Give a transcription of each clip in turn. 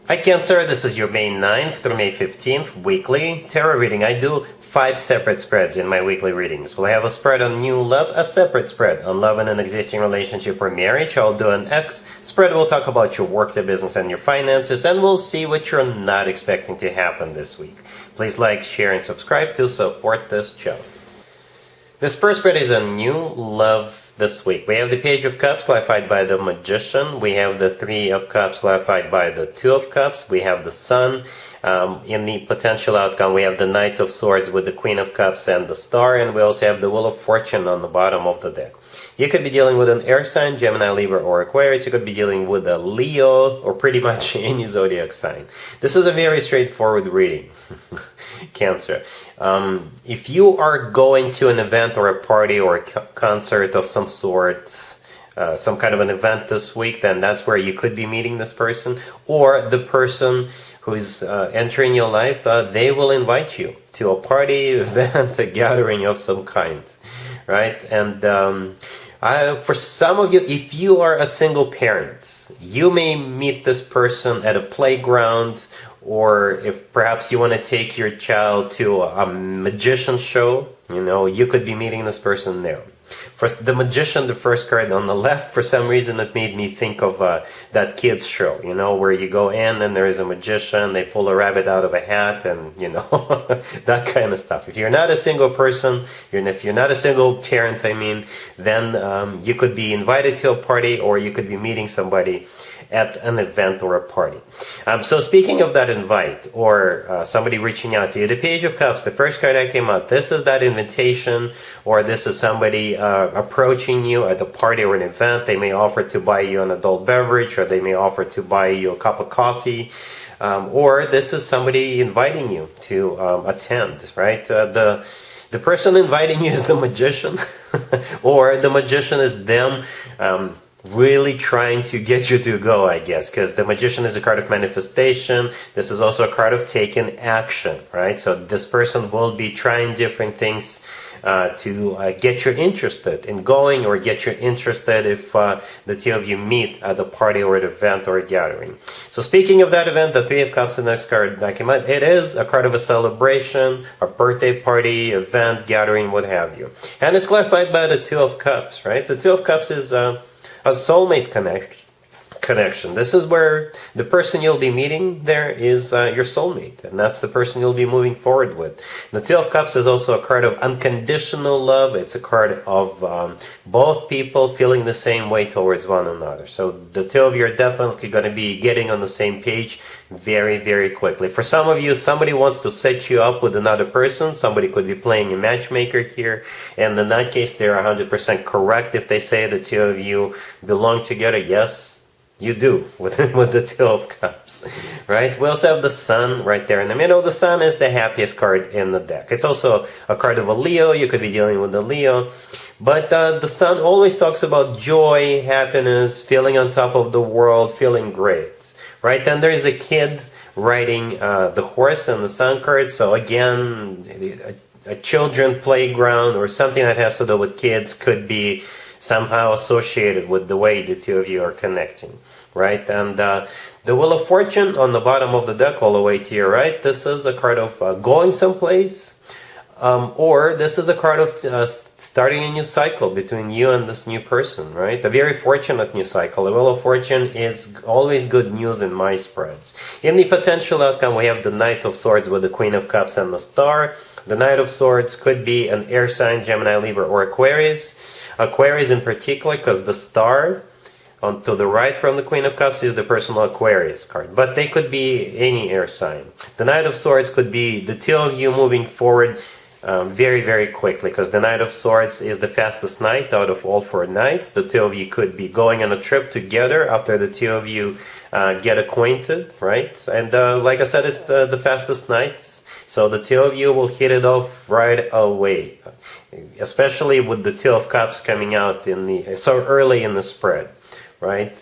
Hi Cancer, this is your May 9th through May 15th weekly tarot reading. I do 5 separate spreads in my weekly readings. We'll have a spread on new love, a separate spread on love in an existing relationship or marriage. I'll do an X spread. We'll talk about your work, your business, and your finances, and we'll see what you're not expecting to happen this week. Please like, share, and subscribe to support this channel. This first spread is a new love this week. We have the Page of Cups clarified by the Magician. We have the Three of Cups clarified by the Two of Cups. We have the Sun. In the potential outcome, we have the Knight of Swords with the Queen of Cups and the Star. And we also have the Wheel of Fortune on the bottom of the deck. You could be dealing with an air sign, Gemini, Libra, or Aquarius. You could be dealing with a Leo, or pretty much any zodiac sign. This is a very straightforward reading. Cancer. If you are going to an event or a party or a concert of some sort, some kind of an event this week, then that's where you could be meeting this person. Or the person who is entering your life, they will invite you to a party, event, a gathering of some kind. Right? And for some of you, if you are a single parent, you may meet this person at a playground, or if perhaps you want to take your child to a magician show, you could be meeting this person there. For the Magician, the first card on the left, for some reason it made me think of that kids show, where you go in and there is a magician, they pull a rabbit out of a hat, and that kind of stuff. If you're not a single person, if you're not a single parent, then you could be invited to a party, or you could be meeting somebody at an event or a party. So speaking of that invite, or somebody reaching out to you, the Page of Cups, the first card that came out, this is that invitation, or this is somebody approaching you at a party or an event. They may offer to buy you an adult beverage, or they may offer to buy you a cup of coffee, or this is somebody inviting you to attend, right? The person inviting you is the Magician, or the Magician is them really trying to get you to go, I guess, because the Magician is a card of manifestation. This is also a card of taking action, right? So this person will be trying different things to get you interested in going, or get you interested if the two of you meet at a party or an event or a gathering. So speaking of that event, the Three of Cups, the next card that came out, it is a card of a celebration, a birthday party, event, gathering, what have you. And it's clarified by the Two of Cups, right? The Two of Cups is a soulmate connection. This is where the person you'll be meeting there is your soulmate, and that's the person you'll be moving forward with. The Two of Cups is also a card of unconditional love. It's a card of both people feeling the same way towards one another. So the two of you are definitely going to be getting on the same page very, very quickly. For some of you, somebody wants to set you up with another person. Somebody could be playing a matchmaker here, and in that case, they're 100% correct if they say the two of you belong together. Yes, you do, with the Two of Cups, right? We also have the Sun right there in the middle. The Sun is the happiest card in the deck. It's also a card of a Leo. You could be dealing with the Leo. But the Sun always talks about joy, happiness, feeling on top of the world, feeling great, right? Then there's a kid riding the horse in the Sun card. So again, a children playground or something that has to do with kids could be somehow associated with the way the two of you are connecting, right? And the Wheel of Fortune on the bottom of the deck all the way to your right, this is a card of going someplace, or this is a card of starting a new cycle between you and this new person, right? A very fortunate new cycle. The Wheel of Fortune is always good news in my spreads. In the potential outcome, we have the Knight of Swords with the Queen of Cups and the Star. The Knight of Swords could be an air sign, Gemini, Libra, or Aquarius. Aquarius in particular, because the Star on to the right from the Queen of Cups is the personal Aquarius card. But they could be any air sign. The Knight of Swords could be the two of you moving forward very, very quickly, because the Knight of Swords is the fastest knight out of all 4 knights. The two of you could be going on a trip together after the two of you get acquainted, right? And like I said, it's the fastest knight. So the two of you will hit it off right away, especially with the Two of Cups coming out so early in the spread, right?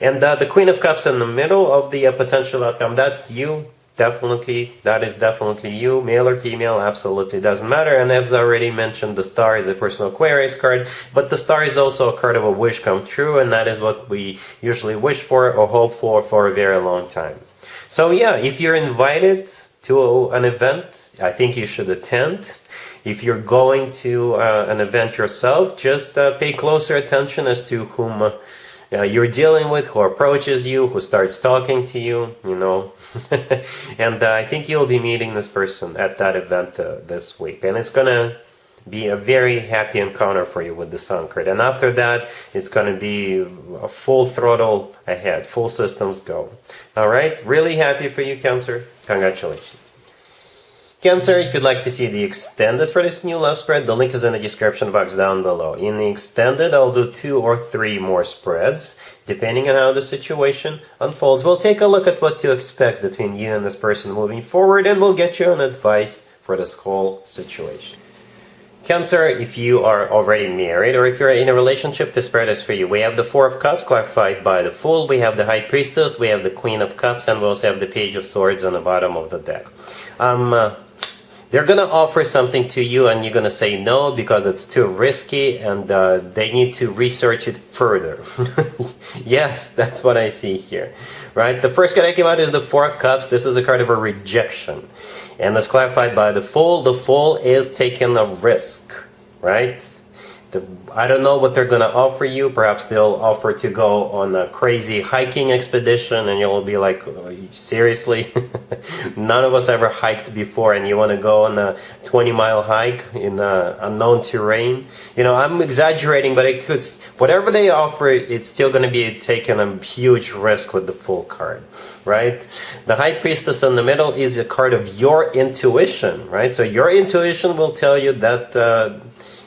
And the Queen of Cups in the middle of the potential outcome, that's you. Definitely, that is definitely you, male or female, absolutely doesn't matter. And as I already mentioned, the Star is a personal Aquarius card, but the Star is also a card of a wish come true, and that is what we usually wish for or hope for a very long time. So yeah, if you're invited to an event, I think you should attend. If you're going to an event yourself, just pay closer attention as to whom you're dealing with, who approaches you, who starts talking to you, you know. And I think you'll be meeting this person at that event this week. And it's going to be a very happy encounter for you with the Sun card. And after that, it's going to be a full throttle ahead, full systems go. All right, really happy for you, Cancer. Congratulations. Cancer, if you'd like to see the extended for this new love spread, the link is in the description box down below. In the extended, I'll do 2 or 3 more spreads, depending on how the situation unfolds. We'll take a look at what to expect between you and this person moving forward, and we'll get you an advice for this whole situation. Cancer, if you are already married or if you're in a relationship, this spread is for you. We have the 4 of Cups clarified by the Fool, we have the High Priestess, we have the Queen of Cups, and we also have the Page of Swords on the bottom of the deck. They're going to offer something to you and you're going to say no because it's too risky and they need to research it further. Yes, that's what I see here. Right? The first card that came out is the 4 of Cups. This is a card of a rejection. And that's clarified by the Fool. The Fool is taking a risk. Right? I don't know what they're going to offer you. Perhaps they'll offer to go on a crazy hiking expedition and you'll be like, seriously? None of us ever hiked before and you want to go on a 20-mile hike in unknown terrain? You know, I'm exaggerating, but it could, whatever they offer, it's still going to be taking a huge risk with the Fool card. Right? The High Priestess in the middle is a card of your intuition. Right? So your intuition will tell you that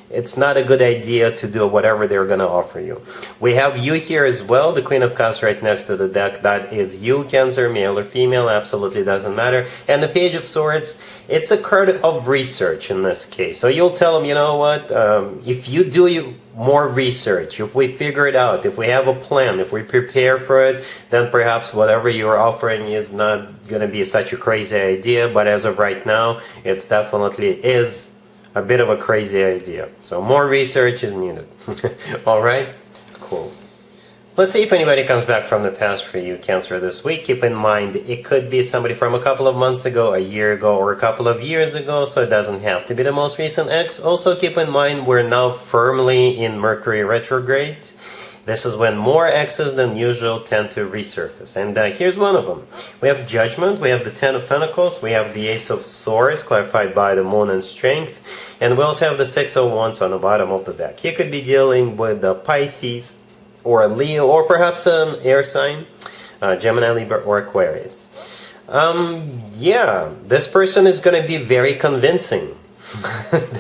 it's not a good idea to do whatever they're going to offer you. We have you here as well, the Queen of Cups right next to the deck. That is you, Cancer, male or female, absolutely doesn't matter. And the Page of Swords, it's a card of research in this case. So you'll tell them, you know what, if you do more research, if we figure it out, if we have a plan, if we prepare for it, then perhaps whatever you're offering is not going to be such a crazy idea. But as of right now, it's definitely is a bit of a crazy idea. So more research is needed. Alright? Cool. Let's see if anybody comes back from the past for you, Cancer, this week. Keep in mind, it could be somebody from a couple of months ago, a year ago, or a couple of years ago, so it doesn't have to be the most recent ex. Also keep in mind, we're now firmly in Mercury retrograde. This is when more exes than usual tend to resurface. And here's one of them. We have Judgment, we have the 10 of Pentacles, we have the Ace of Swords, clarified by the Moon and Strength, and we also have the 6 of Wands on the bottom of the deck. You could be dealing with a Pisces, or a Leo, or perhaps an air sign, Gemini, Libra, or Aquarius. Yeah, this person is going to be very convincing.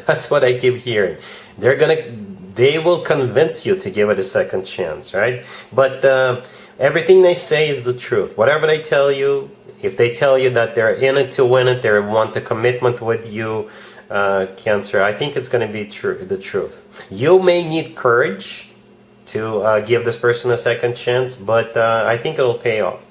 That's what I keep hearing. They will convince you to give it a second chance, right? But everything they say is the truth. Whatever they tell you, if they tell you that they're in it to win it, they want a commitment with you, Cancer, I think it's going to be the truth. You may need courage to give this person a second chance, but I think it'll pay off.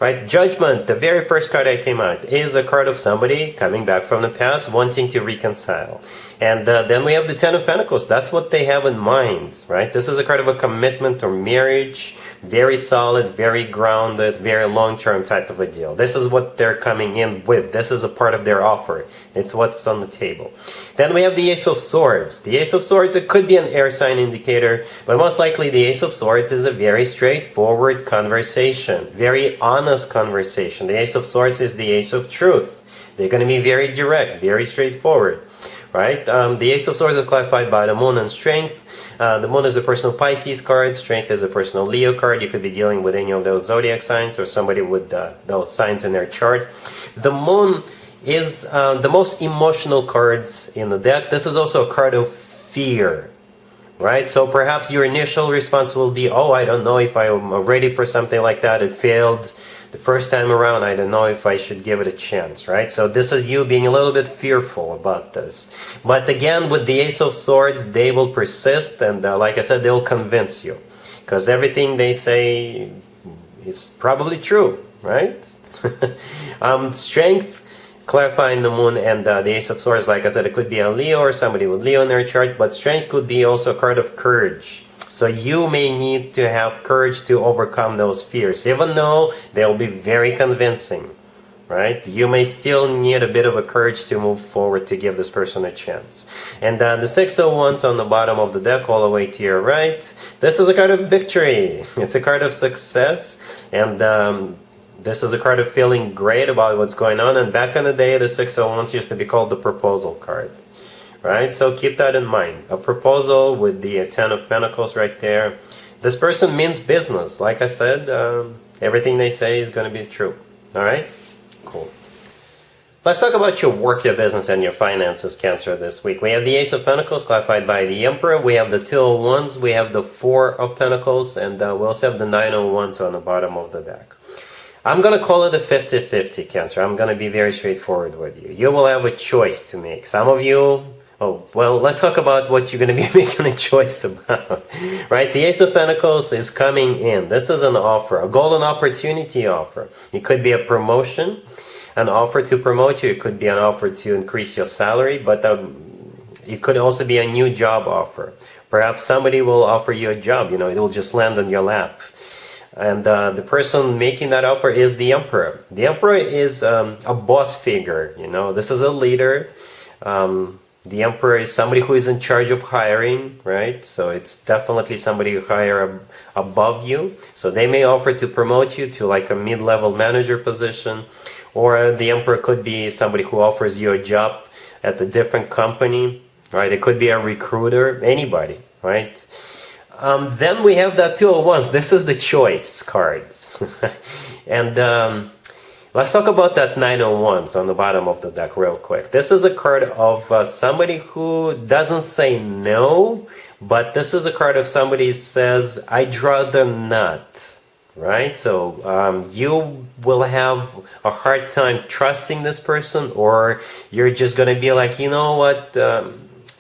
Right? Judgment, the very first card that came out, is a card of somebody coming back from the past, wanting to reconcile. And then we have the 10 of Pentacles. That's what they have in mind, right? This is a card of a commitment or marriage, very solid, very grounded, very long-term type of a deal. This is what they're coming in with. This is a part of their offer. It's what's on the table. Then we have the Ace of Swords. The Ace of Swords, it could be an air sign indicator, but most likely the Ace of Swords is a very straightforward conversation, very honest conversation. The Ace of Swords is the Ace of Truth. They're going to be very direct, very straightforward. Right? The Ace of Swords is clarified by the Moon and Strength. The Moon is a personal Pisces card. Strength is a personal Leo card. You could be dealing with any of those zodiac signs or somebody with those signs in their chart. The Moon is the most emotional cards in the deck. This is also a card of fear. Right? So perhaps your initial response will be, oh, I don't know if I'm ready for something like that. It failed the first time around. I don't know if I should give it a chance, right? So this is you being a little bit fearful about this. But again, with the Ace of Swords, they will persist, and like I said, they'll convince you. Because everything they say is probably true, right? Strength, clarifying the Moon and the Ace of Swords, like I said, it could be a Leo or somebody with Leo in their chart, but Strength could be also a card of courage. So you may need to have courage to overcome those fears, even though they'll be very convincing, right? You may still need a bit of a courage to move forward to give this person a chance. And the Six of Wands on the bottom of the deck, all the way to your right, this is a card of victory. It's a card of success, and this is a card of feeling great about what's going on. And back in the day, the Six of Wands used to be called the proposal card, right? So keep that in mind. A proposal with the Ten of Pentacles right there. This person means business. Like I said, everything they say is going to be true. All right? Cool. Let's talk about your work, your business, and your finances, Cancer, this week. We have the Ace of Pentacles, clarified by the Emperor. We have the Two of Wands. We have the Four of Pentacles. And we also have the Nine of Wands on the bottom of the deck. I'm going to call it a 50-50, Cancer. I'm going to be very straightforward with you. You will have a choice to make. Some of you... Oh, well, let's talk about what you're going to be making a choice about, right? The Ace of Pentacles is coming in. This is an offer, a golden opportunity offer. It could be a promotion, an offer to promote you. It could be an offer to increase your salary, but it could also be a new job offer. Perhaps somebody will offer you a job, it will just land on your lap. And the person making that offer is the Emperor. The Emperor is a boss figure, This is a leader. The Emperor is somebody who is in charge of hiring, right? So it's definitely somebody you hire above you. So they may offer to promote you to like a mid-level manager position. Or the Emperor could be somebody who offers you a job at a different company, right? It could be a recruiter, anybody, right? Then we have that Two of Wands. This is the choice cards. And... let's talk about that Nine of Wands on the bottom of the deck real quick. This is a card of somebody who doesn't say no, but this is a card of somebody who says, I'd rather not, right? So you will have a hard time trusting this person, or you're just going to be like, you know what,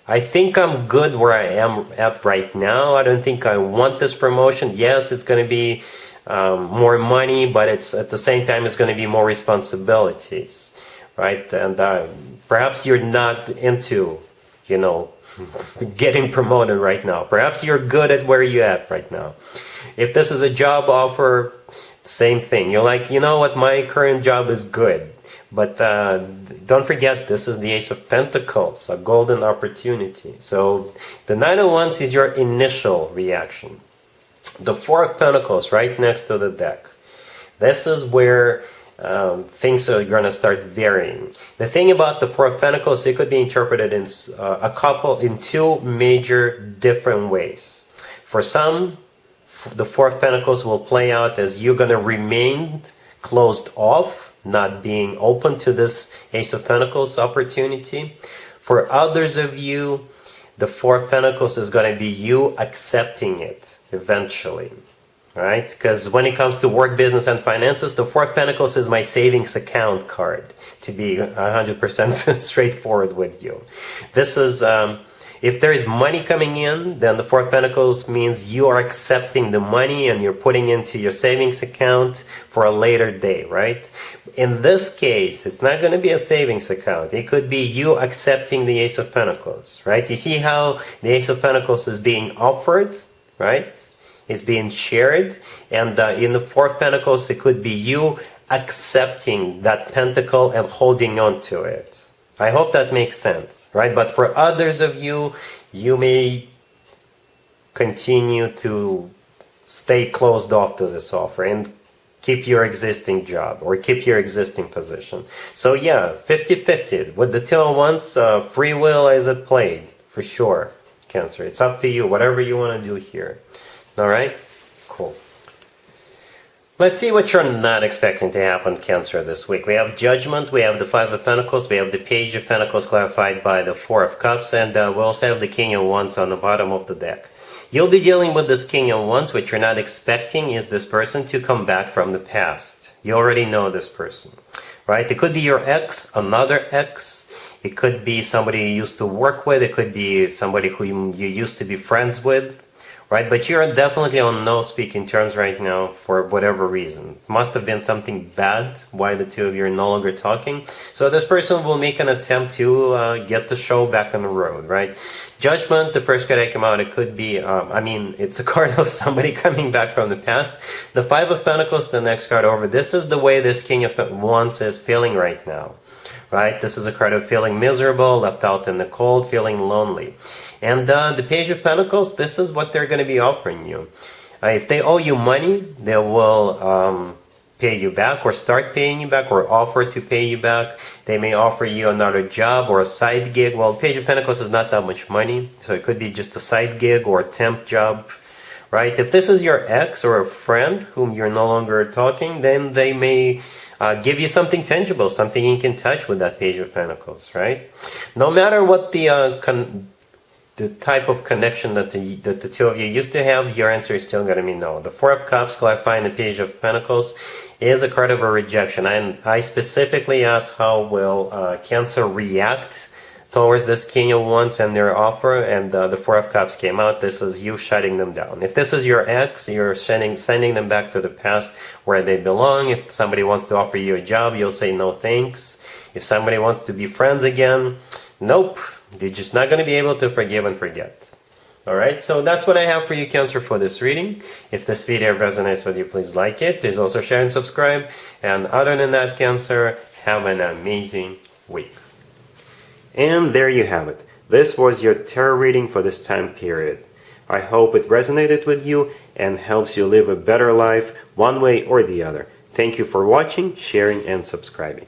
I think I'm good where I am at right now. I don't think I want this promotion. Yes, it's going to be more money, but it's at the same time it's going to be more responsibilities, right? And perhaps you're not into, getting promoted right now. Perhaps you're good at where you're at right now. If this is a job offer, same thing. You're like, you know what, my current job is good. But don't forget, this is the Ace of Pentacles, a golden opportunity. So the Nine of Wands is your initial reaction. The Four of Pentacles right next to the deck. This is where things are going to start varying. The thing about the Four of Pentacles, it could be interpreted in in two major different ways. For some, the Four of Pentacles will play out as you're going to remain closed off, not being open to this Ace of Pentacles opportunity. For others of you, the Four of Pentacles is going to be you accepting it eventually, right? Because when it comes to work, business, and finances, the Four of Pentacles is my savings account card, to be 100% straightforward with you. This is, if there is money coming in, then the Four of Pentacles means you are accepting the money and you're putting into your savings account for a later day, right? In this case, it's not going to be a savings account. It could be you accepting the Ace of Pentacles, right? You see how the Ace of Pentacles is being offered, right? It's being shared. And in the Four of Pentacles, it could be you accepting that pentacle and holding on to it. I hope that makes sense, right? But for others of you, you may continue to stay closed off to this offer and keep your existing job or keep your existing position. So yeah, 50-50. With the Two of Wands, free will is at play, for sure, Cancer. It's up to you, whatever you want to do here. All right? Cool. Let's see what you're not expecting to happen, Cancer, this week. We have Judgment, we have the Five of Pentacles, we have the Page of Pentacles clarified by the Four of Cups, and we also have the King of Wands on the bottom of the deck. You'll be dealing with this King of Wands. What you're not expecting is this person to come back from the past. You already know this person, right? It could be your ex, another ex. It could be somebody you used to work with. It could be somebody who you used to be friends with, right? But you're definitely on no speaking terms right now for whatever reason. Must have been something bad why the two of you are no longer talking. So this person will make an attempt to get the show back on the road, right? Judgment, the first card that came out, it could be, it's a card of somebody coming back from the past. The Five of Pentacles, the next card over, this is the way this King of Wands is feeling right now. Right? This is a card of feeling miserable, left out in the cold, feeling lonely. And the Page of Pentacles, this is what they're going to be offering you. If they owe you money, they will pay you back or start paying you back or offer to pay you back. They may offer you another job or a side gig. Well, Page of Pentacles is not that much money, so it could be just a side gig or a temp job, right? If this is your ex or a friend whom you're no longer talking, then they may give you something tangible, something you can touch with that Page of Pentacles, right? No matter what the type of connection that the two of you used to have, your answer is still going to be no. The Four of Cups, clarifying the Page of Pentacles, is a card of a rejection. And I specifically asked how will Cancer react towards this King of Wands and their offer, and the Four of Cups came out. This is you shutting them down. If this is your ex, you're sending them back to the past where they belong. If somebody wants to offer you a job, you'll say no thanks. If somebody wants to be friends again, nope. You're just not going to be able to forgive and forget. Alright, so that's what I have for you, Cancer, for this reading. If this video resonates with you, please like it. Please also share and subscribe. And other than that, Cancer, have an amazing week. And there you have it. This was your tarot reading for this time period. I hope it resonated with you and helps you live a better life one way or the other. Thank you for watching, sharing, and subscribing.